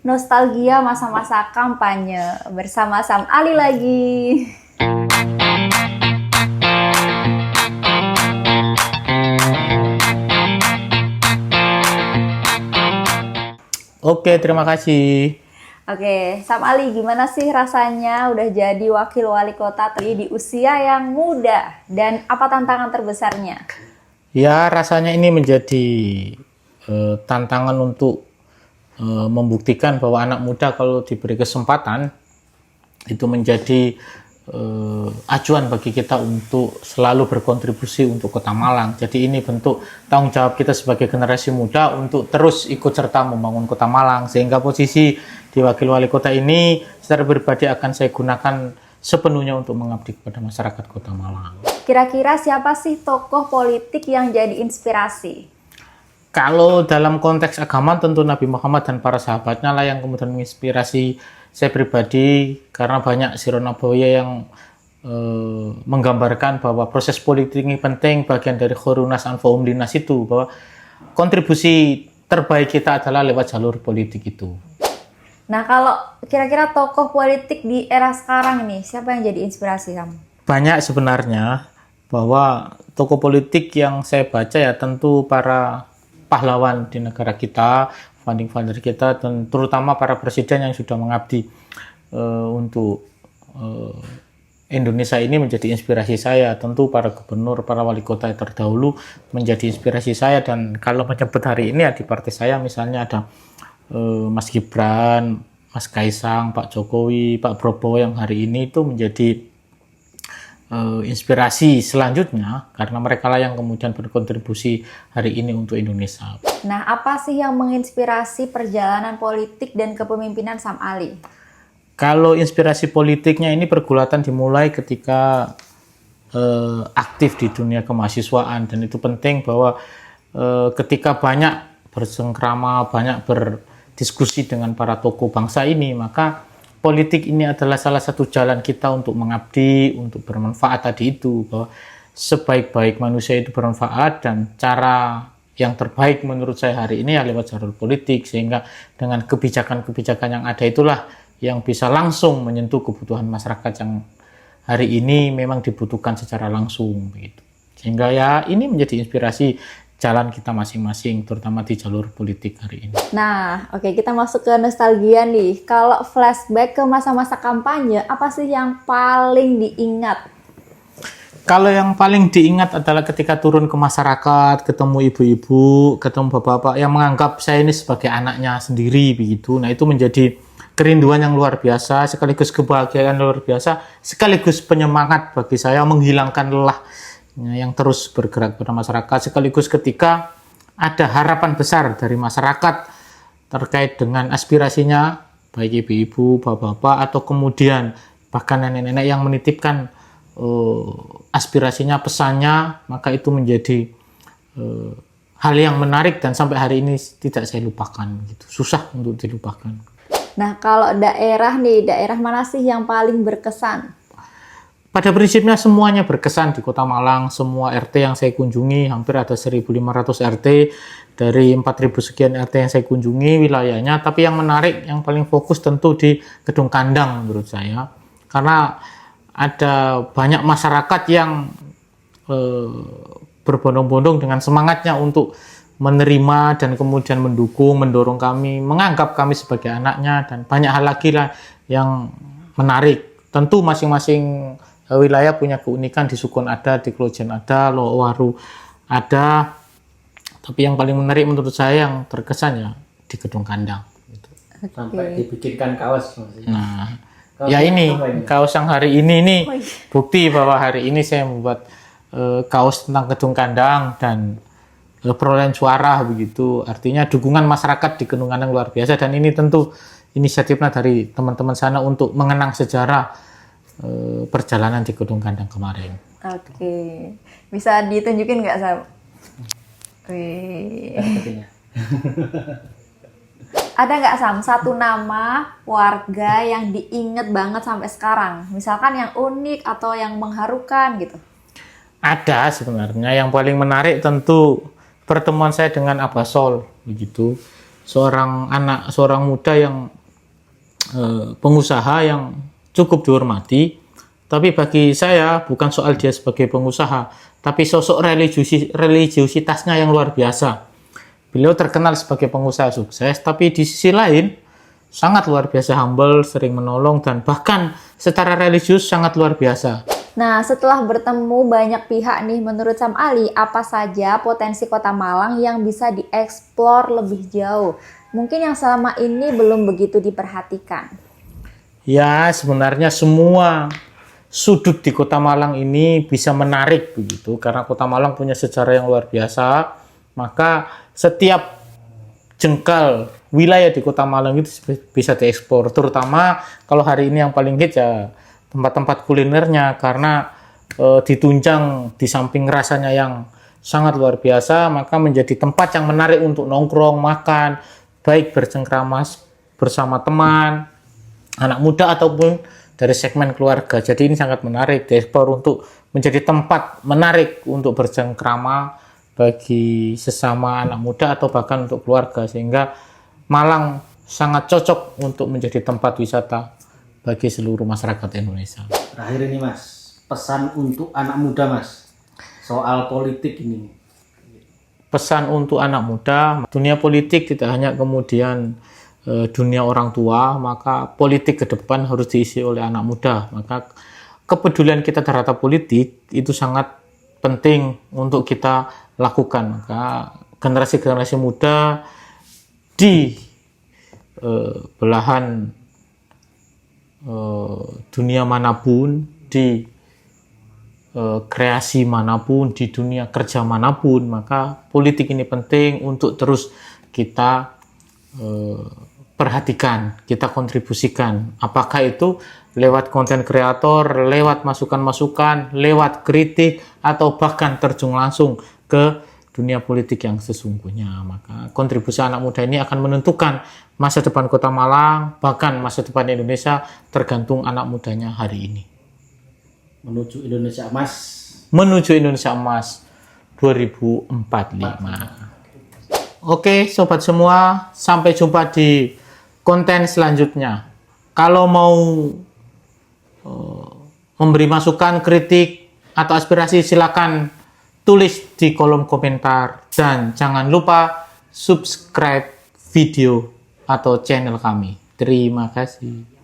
Nostalgia masa-masa kampanye bersama Sam Ali lagi. Oke, terima kasih. Oke, Sam Ali, gimana sih rasanya udah jadi wakil wali kota di usia yang muda? Dan apa tantangan terbesarnya? Ya, rasanya ini menjadi tantangan untuk membuktikan bahwa anak muda kalau diberi kesempatan itu menjadi acuan bagi kita untuk selalu berkontribusi untuk Kota Malang. Jadi ini bentuk tanggung jawab kita sebagai generasi muda untuk terus ikut serta membangun Kota Malang, sehingga posisi di wakil wali kota ini secara pribadi akan saya gunakan sepenuhnya untuk mengabdi kepada masyarakat Kota Malang. Kira-kira siapa sih tokoh politik yang jadi inspirasi? Kalau dalam konteks agama tentu Nabi Muhammad dan para sahabatnya lah yang kemudian menginspirasi saya pribadi, karena banyak sirah nabawiyah yang menggambarkan bahwa proses politik ini penting, bagian dari khurunas anfa'um linas itu, bahwa kontribusi terbaik kita adalah lewat jalur politik itu. Nah, kalau kira-kira tokoh politik di era sekarang nih, siapa yang jadi inspirasi kamu? Banyak sebenarnya, bahwa tokoh politik yang saya baca ya tentu para pahlawan di negara kita, founding father kita, dan terutama para presiden yang sudah mengabdi untuk Indonesia ini menjadi inspirasi saya. Tentu para gubernur, para wali kota yang terdahulu menjadi inspirasi saya, dan kalau menyebut hari ini ya di partai saya misalnya ada Mas Gibran, Mas Kaisang, Pak Jokowi, Pak Prabowo yang hari ini itu menjadi inspirasi selanjutnya, karena mereka lah yang kemudian berkontribusi hari ini untuk Indonesia. Nah, apa sih yang menginspirasi perjalanan politik dan kepemimpinan Sam Ali? Kalau inspirasi politiknya ini pergulatan dimulai ketika aktif di dunia kemahasiswaan, dan itu penting bahwa ketika banyak bersengkrama, banyak berdiskusi dengan para tokoh bangsa ini, maka politik ini adalah salah satu jalan kita untuk mengabdi, untuk bermanfaat tadi itu, bahwa sebaik-baik manusia itu bermanfaat, dan cara yang terbaik menurut saya hari ini ya lewat jalur politik, sehingga dengan kebijakan-kebijakan yang ada itulah yang bisa langsung menyentuh kebutuhan masyarakat yang hari ini memang dibutuhkan secara langsung begitu. Sehingga ya ini menjadi inspirasi jalan kita masing-masing, terutama di jalur politik hari ini. Nah, oke, kita masuk ke nostalgia nih. Kalau flashback ke masa-masa kampanye, apa sih yang paling diingat? Kalau yang paling diingat adalah ketika turun ke masyarakat, ketemu ibu-ibu, ketemu bapak-bapak yang menganggap saya ini sebagai anaknya sendiri begitu. Nah, itu menjadi kerinduan yang luar biasa, sekaligus kebahagiaan luar biasa, sekaligus penyemangat bagi saya menghilangkan lelah yang terus bergerak pada masyarakat, sekaligus ketika ada harapan besar dari masyarakat terkait dengan aspirasinya, baik ibu-ibu, bapak-bapak, atau kemudian bahkan nenek-nenek yang menitipkan aspirasinya, pesannya, maka itu menjadi hal yang menarik dan sampai hari ini tidak saya lupakan, gitu. Susah untuk dilupakan. Nah, kalau daerah nih, daerah mana sih yang paling berkesan? Pada prinsipnya semuanya berkesan di Kota Malang. Semua RT yang saya kunjungi, hampir ada 1.500 RT dari 4.000 sekian RT yang saya kunjungi wilayahnya. Tapi yang menarik, yang paling fokus tentu di Gedung Kandang menurut saya, karena ada banyak masyarakat yang berbondong-bondong dengan semangatnya untuk menerima dan kemudian mendukung, mendorong kami, menganggap kami sebagai anaknya, dan banyak hal lagi lah yang menarik. Tentu masing-masing wilayah punya keunikan, di Sukun ada, di Klojen ada, Lowaru ada, tapi yang paling menarik menurut saya yang terkesan ya di Gedung Kandang. Gitu. Sampai dibikinkan kaos. Nah, ya ini kaos yang hari ini bukti bahwa hari ini saya membuat kaos tentang Gedung Kandang dan perolehan suara begitu. Artinya dukungan masyarakat di Gedung Kandang luar biasa, dan ini tentu inisiatifnya dari teman-teman sana untuk mengenang sejarah perjalanan di Gedung Kandang kemarin. Oke, bisa ditunjukin nggak, Sam? Wih. Ada nggak, Sam, satu nama warga yang diinget banget sampai sekarang? Misalkan yang unik atau yang mengharukan gitu? Ada sebenarnya. Yang paling menarik tentu pertemuan saya dengan Abah Sol begitu. seorang muda yang pengusaha yang cukup dihormati. Tapi bagi saya bukan soal dia sebagai pengusaha, tapi sosok religiusitasnya yang luar biasa. Beliau terkenal sebagai pengusaha sukses, tapi di sisi lain sangat luar biasa humble, sering menolong, dan bahkan secara religius sangat luar biasa. Nah, setelah bertemu banyak pihak nih, menurut Sam Ali, apa saja potensi Kota Malang yang bisa dieksplor lebih jauh? Mungkin yang selama ini belum begitu diperhatikan. Ya, sebenarnya semua sudut di Kota Malang ini bisa menarik begitu, karena Kota Malang punya sejarah yang luar biasa. Maka setiap jengkal wilayah di Kota Malang itu bisa diekspor, terutama kalau hari ini yang paling hit ya tempat-tempat kulinernya, karena ditunjang di samping rasanya yang sangat luar biasa, maka menjadi tempat yang menarik untuk nongkrong, makan, baik bercengkrama bersama teman, anak muda ataupun dari segmen keluarga. Jadi ini sangat menarik diekspor untuk menjadi tempat menarik untuk bercengkrama bagi sesama anak muda atau bahkan untuk keluarga, sehingga Malang sangat cocok untuk menjadi tempat wisata bagi seluruh masyarakat Indonesia. Terakhir ini Mas, pesan untuk anak muda Mas, soal politik ini. Pesan untuk anak muda, dunia politik tidak hanya kemudian dunia orang tua, maka politik ke depan harus diisi oleh anak muda. Maka kepedulian kita terhadap politik itu sangat penting untuk kita lakukan. Maka generasi-generasi muda di belahan dunia manapun, di kreasi manapun, di dunia kerja manapun, maka politik ini penting untuk terus kita perhatikan, kita kontribusikan. Apakah itu lewat konten kreator, lewat masukan-masukan, lewat kritik, atau bahkan terjun langsung ke dunia politik yang sesungguhnya. Maka kontribusi anak muda ini akan menentukan masa depan Kota Malang, bahkan masa depan Indonesia, tergantung anak mudanya hari ini. Menuju Indonesia Emas. Menuju Indonesia Emas 2045. Oke, sobat semua, sampai jumpa di konten selanjutnya. Kalau mau memberi masukan, kritik, atau aspirasi, silakan tulis di kolom komentar. Dan jangan lupa subscribe video atau channel kami. Terima kasih.